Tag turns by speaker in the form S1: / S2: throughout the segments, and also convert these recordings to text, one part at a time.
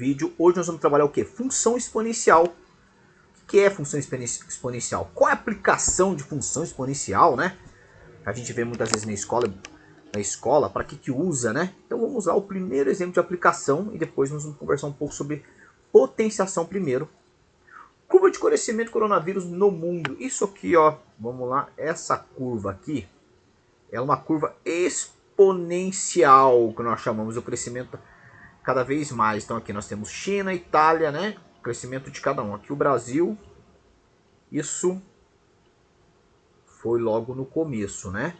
S1: vídeo. Hoje nós vamos trabalhar o que? Função exponencial. O que é função exponencial? Qual é a aplicação de função exponencial, né? A gente vê muitas vezes na escola, para que usa, né? Então vamos lá, o primeiro exemplo de aplicação e depois nós vamos conversar um pouco sobre potenciação primeiro. Curva de crescimento do coronavírus no mundo. Isso aqui, ó, vamos lá, essa curva aqui é uma curva exponencial, que nós chamamos o crescimento cada vez mais. Então aqui nós temos China, Itália, né? Crescimento de cada um. Aqui o Brasil, isso foi logo no começo, né?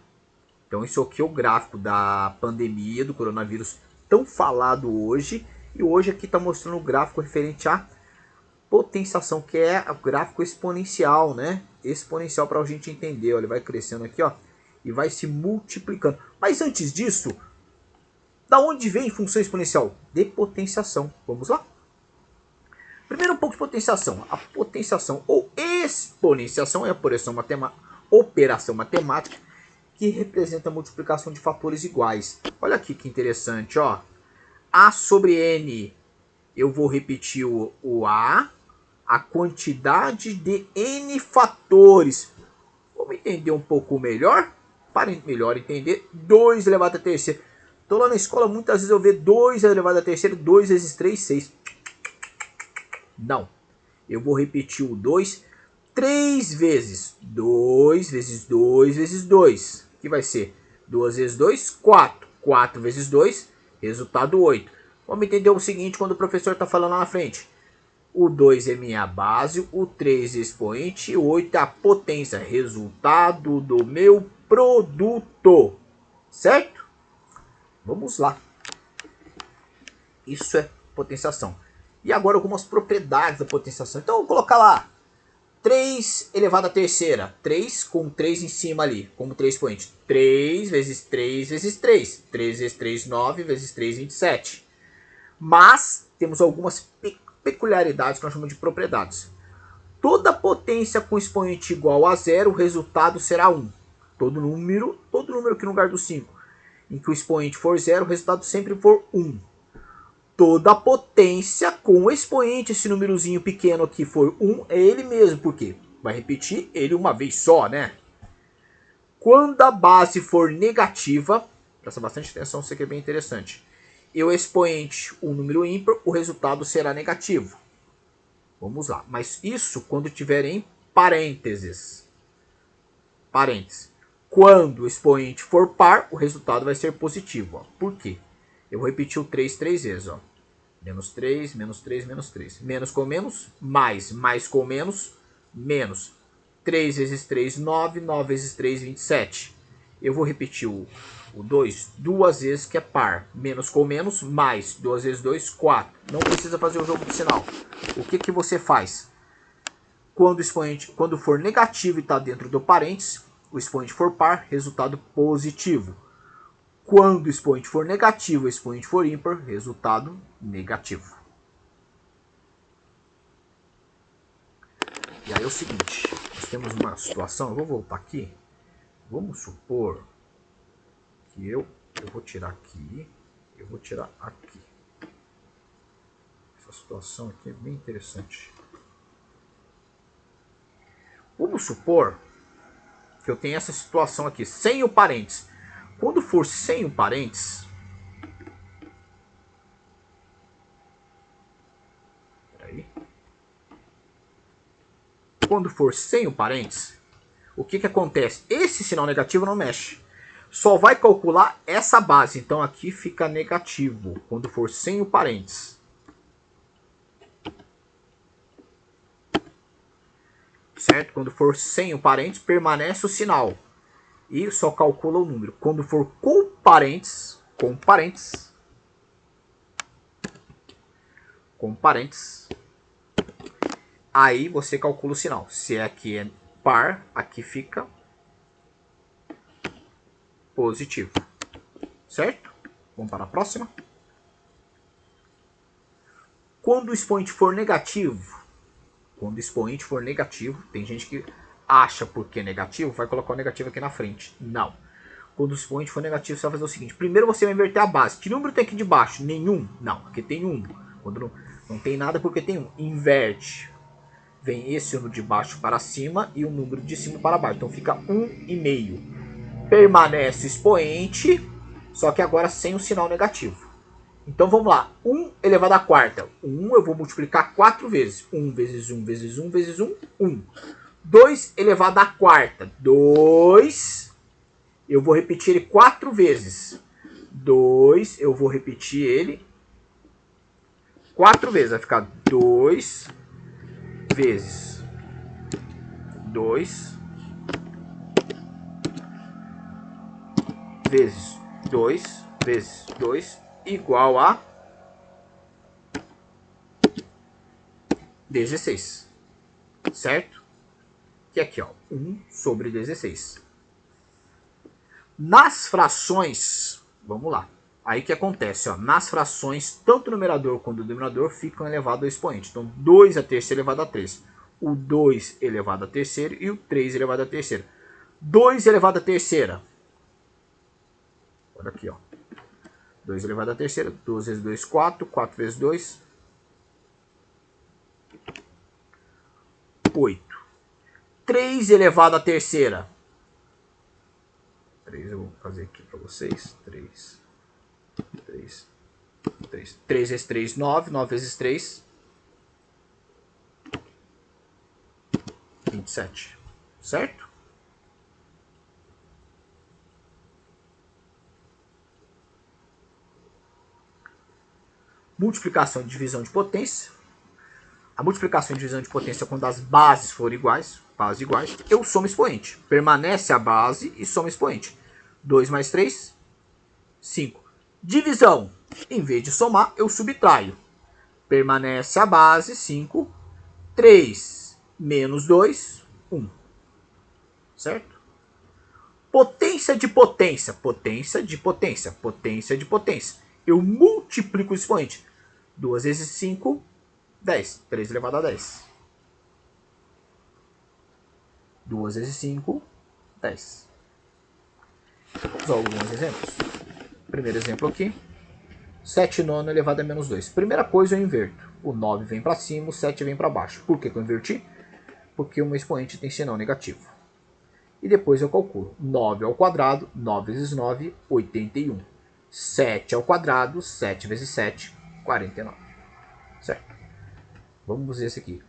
S1: Então isso aqui é o gráfico da pandemia do coronavírus tão falado hoje. E hoje aqui está mostrando o gráfico referente a potenciação, que é o gráfico exponencial, né? Exponencial para a gente entender, ó, ele vai crescendo aqui, ó, e vai se multiplicando. Mas antes disso, da onde vem função exponencial? De potenciação. Vamos lá? Primeiro um pouco de potenciação. A potenciação ou exponenciação é a operação matemática que representa a multiplicação de fatores iguais. Olha aqui que interessante, ó. A sobre N, eu vou repetir o a quantidade de N fatores. Vamos entender um pouco melhor? Para melhor entender, 2 elevado a terceira. Estou lá na escola, muitas vezes eu vejo 2 elevado a terceira, 2 vezes 3, 6. Não. Eu vou repetir o 2 3 vezes. 2 vezes 2 vezes 2. Que vai ser 2 vezes 2, 4. 4 vezes 2, resultado 8. Vamos entender o seguinte quando o professor está falando lá na frente. O 2 é minha base, o 3 é expoente e o 8 é a potência. Resultado do meu produto. Certo? Vamos lá. Isso é potenciação. E agora algumas propriedades da potenciação. Então eu vou colocar lá 3 elevado à terceira. 3 com 3 em cima ali, como 3 expoente. 3 vezes 3 vezes 3. 3 vezes 3, 9 vezes 3, 27. Mas temos algumas peculiaridades que nós chamamos de propriedades. Toda potência com expoente igual a zero, o resultado será 1. Todo número aqui no lugar do 5, em que o expoente for zero, o resultado sempre for 1. Toda potência com expoente, esse númerozinho pequeno aqui for 1, é ele mesmo, porque vai repetir ele uma vez só, né? Quando a base for negativa, presta bastante atenção, isso aqui é bem interessante. E o expoente, um número ímpar, o resultado será negativo. Vamos lá, mas isso quando tiver em parênteses. Parênteses. Quando o expoente for par, o resultado vai ser positivo. Ó. Por quê? Eu vou repetir o 3 três vezes. Ó. Menos 3, menos 3, menos 3. Menos com menos, mais. Mais com menos, menos. 3 vezes 3, 9. 9 vezes 3, 27. Eu vou repetir o 2 duas vezes, que é par. Menos com menos, mais. 2 vezes 2, 4. Não precisa fazer o jogo de sinal. O que, que você faz? Quando o expoente, quando for negativo e está dentro do parênteses, o expoente for par, resultado positivo. Quando o expoente for negativo e o expoente for ímpar, resultado negativo. E aí é o seguinte, nós temos uma situação, eu vou voltar aqui. Vamos supor que eu vou tirar aqui, eu vou tirar aqui. Essa situação aqui é bem interessante. Vamos supor que eu tenho essa situação aqui, sem o parênteses. Quando for sem o parênteses, quando for sem o parênteses, o que acontece? Esse sinal negativo não mexe. Só vai calcular essa base. Então aqui fica negativo quando for sem o parênteses. Certo? Quando for sem o parênteses, permanece o sinal. E só calcula o número. Quando for com parênteses, aí você calcula o sinal. Se aqui é par, aqui fica positivo. Certo? Vamos para a próxima. Quando o expoente for negativo, tem gente que acha porque é negativo, vai colocar o negativo aqui na frente. Não. Quando o expoente for negativo, você vai fazer o seguinte. Primeiro você vai inverter a base. Que número tem aqui de baixo? Nenhum. Não, aqui tem 1. Quando não tem nada, porque tem 1. Inverte. Vem esse número de baixo para cima e o número de cima para baixo. Então fica 1,5. Permanece o expoente, só que agora sem o sinal negativo. Então vamos lá. 1 elevado à quarta. 1 eu vou multiplicar 4 vezes. 1 vezes 1 vezes 1 vezes 1, 1. 2 elevado à quarta. 2. Eu vou repetir ele 4 vezes. 2, eu vou repetir ele 4 vezes. Vai ficar 2 vezes 2 vezes 2 vezes 2 igual a 16. Certo? Que é aqui, ó, 1 sobre 16. Nas frações, vamos lá. Aí que acontece, ó, nas frações, tanto o numerador quanto o denominador ficam elevados ao expoente. Então, 2 a terceira elevado a 3. O 2 elevado a terceira e o 3 elevado a terceira. 2 elevado a terceira. Olha aqui, ó. 2 elevado a terceira. 2 vezes 2, 4. 4 vezes 2, 8. 3 elevado a terceira. 3 eu vou fazer aqui para vocês. 3 vezes 3, 9. 9 vezes 3, 27. Certo? Multiplicação e divisão de potência. A multiplicação e divisão de potência é quando as bases forem iguais. Bases iguais. Eu somo expoente. Permanece a base e soma expoente. 2 mais 3, 5. Divisão. Em vez de somar, eu subtraio. Permanece a base, 5. 3 menos 2, 1. Certo? Potência de potência. Potência de potência. Potência de potência. Eu multiplico o expoente. 2 vezes 5, 10. 3 elevado a 10. 2 vezes 5, 10. Vamos usar alguns exemplos. Primeiro exemplo aqui. 7 nono elevado a menos 2. Primeira coisa eu inverto. O 9 vem para cima, o 7 vem para baixo. Por que eu inverti? Porque o meu expoente tem sinal negativo. E depois eu calculo. 9 ao quadrado, 9 vezes 9, 81. 7 ao quadrado, 7 vezes 7, 49. Certo? Vamos ver esse aqui.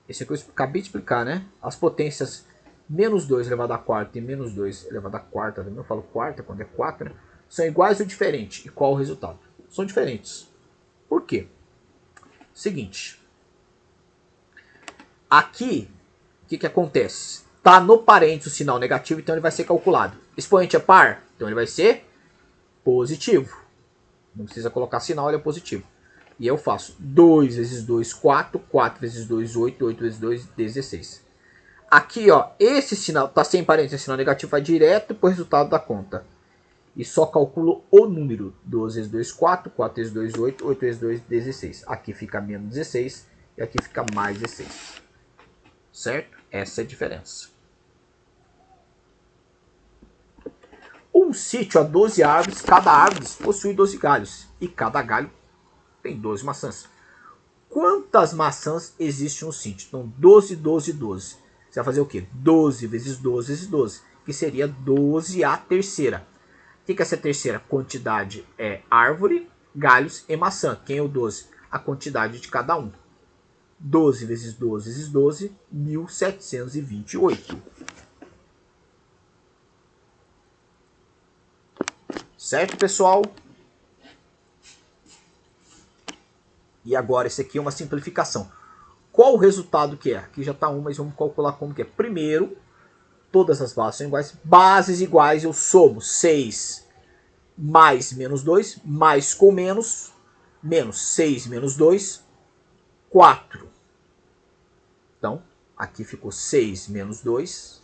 S1: Esse aqui eu acabei de explicar, né? As potências menos 2 elevado a quarta e menos 2 elevado a quarta, também eu falo quarta quando é 4, né? São iguais ou diferentes. E qual o resultado? São diferentes. Por quê? Seguinte. Aqui, o que acontece? Está no parênteses o sinal negativo, então ele vai ser calculado. Expoente é par, então ele vai ser positivo. Não precisa colocar sinal, ele é positivo. E eu faço 2 vezes 2, 4. 4 vezes 2, 8. 8 vezes 2, 16. Aqui, ó, esse sinal está sem parênteses, sinal negativo vai direto para o resultado da conta. E só calculo o número. 2 vezes 2, 4. 4 vezes 2, 8. 8 vezes 2, 16. Aqui fica menos 16 e aqui fica mais 16. Certo? Essa é a diferença. Um sítio a 12 árvores, cada árvore possui 12 galhos. E cada galho tem 12 maçãs. Quantas maçãs existem no sítio? Então, 12, 12, 12. Você vai fazer o quê? 12 vezes 12 vezes 12. Que seria 12 a terceira. O que é essa terceira? Quantidade é árvore, galhos e maçã. Quem é o 12? A quantidade de cada um. 12 vezes 12 vezes 12, 1728. Certo, pessoal? E agora, esse aqui é uma simplificação. Qual o resultado que é? Aqui já está 1, mas vamos calcular como que é. Primeiro, todas as bases são iguais. Bases iguais, eu somo 6 mais menos 2, mais com menos 6 menos 2, 4. Então, aqui ficou 6 menos 2,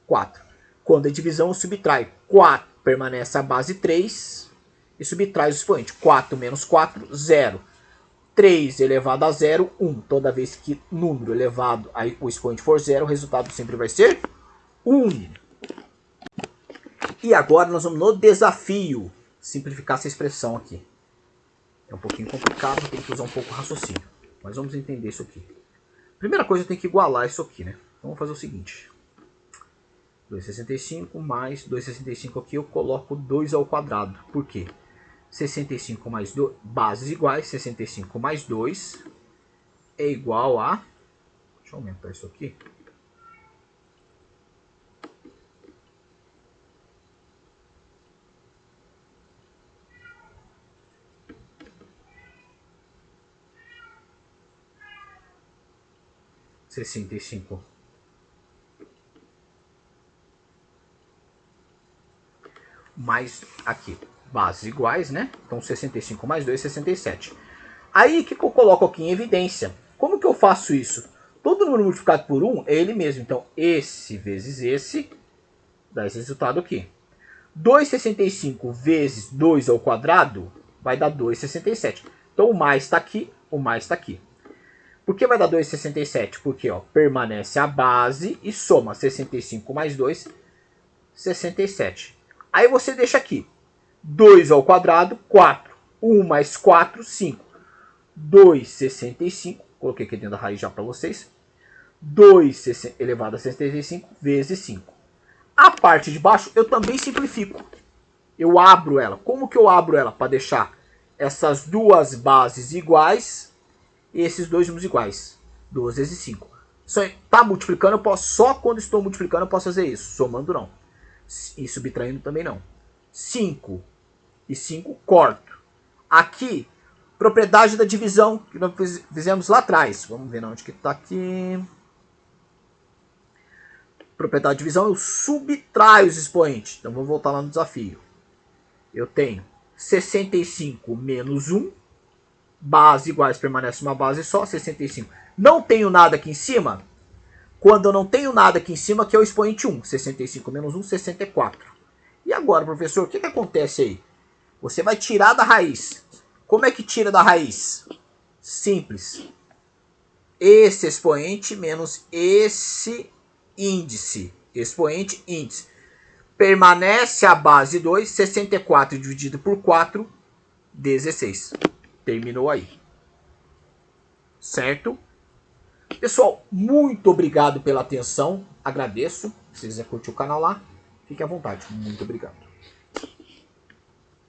S1: 4. Quando é divisão, eu subtrai. 4 permanece a base 3 e subtrai o expoente. 4 menos 4, 0. 3 elevado a 0, 1. Toda vez que número elevado a o expoente for 0, o resultado sempre vai ser 1. E agora nós vamos no desafio simplificar essa expressão aqui. É um pouquinho complicado, tem que usar um pouco o raciocínio. Mas vamos entender isso aqui. Primeira coisa, eu tenho que igualar isso aqui, né? Então, vamos fazer o seguinte. 2,65 mais 2,65 aqui, eu coloco 2 ao quadrado. Por quê? 65 mais 2, bases iguais, 65 mais 2 é igual a... Deixa eu aumentar isso aqui. (65) mais aqui, bases iguais, né? Então 65 mais 2, 67. Aí o que eu coloco aqui em evidência? Como que eu faço isso? Todo número multiplicado por 1 é ele mesmo. Então esse vezes esse dá esse resultado aqui. 2,65 vezes 2 ao quadrado vai dar 2,67. Então o mais está aqui, o mais está aqui. Por que vai dar 2,67? Porque ó, permanece a base e soma 65 mais 2, 67. Aí você deixa aqui 2 ao quadrado, 4. 1 mais 4, 5. 2,65. Coloquei aqui dentro da raiz já para vocês. 2 elevado a 65 vezes 5. A parte de baixo eu também simplifico. Eu abro ela. Como que eu abro ela? Para deixar essas duas bases iguais e esses dois números iguais. 2 vezes 5. Está multiplicando, eu posso, só quando estou multiplicando eu posso fazer isso. Somando não. E subtraindo também não. 5 e 5 corto. Aqui, propriedade da divisão que nós fizemos lá atrás. Vamos ver onde que está aqui. Propriedade de divisão, eu subtraio os expoentes. Então vamos voltar lá no desafio. Eu tenho 65 menos 1. Base iguais, permanece uma base só, 65. Não tenho nada aqui em cima. Quando eu não tenho nada aqui em cima, que é o expoente 1. 65 menos 1, 64. E agora, professor, o que acontece aí? Você vai tirar da raiz. Como é que tira da raiz? Simples. Esse expoente menos esse índice. Expoente, índice. Permanece a base 2, 64 dividido por 4, 16. Terminou aí. Certo? Pessoal, muito obrigado pela atenção. Agradeço. Se você quiser curtir o canal lá, fique à vontade. Muito obrigado.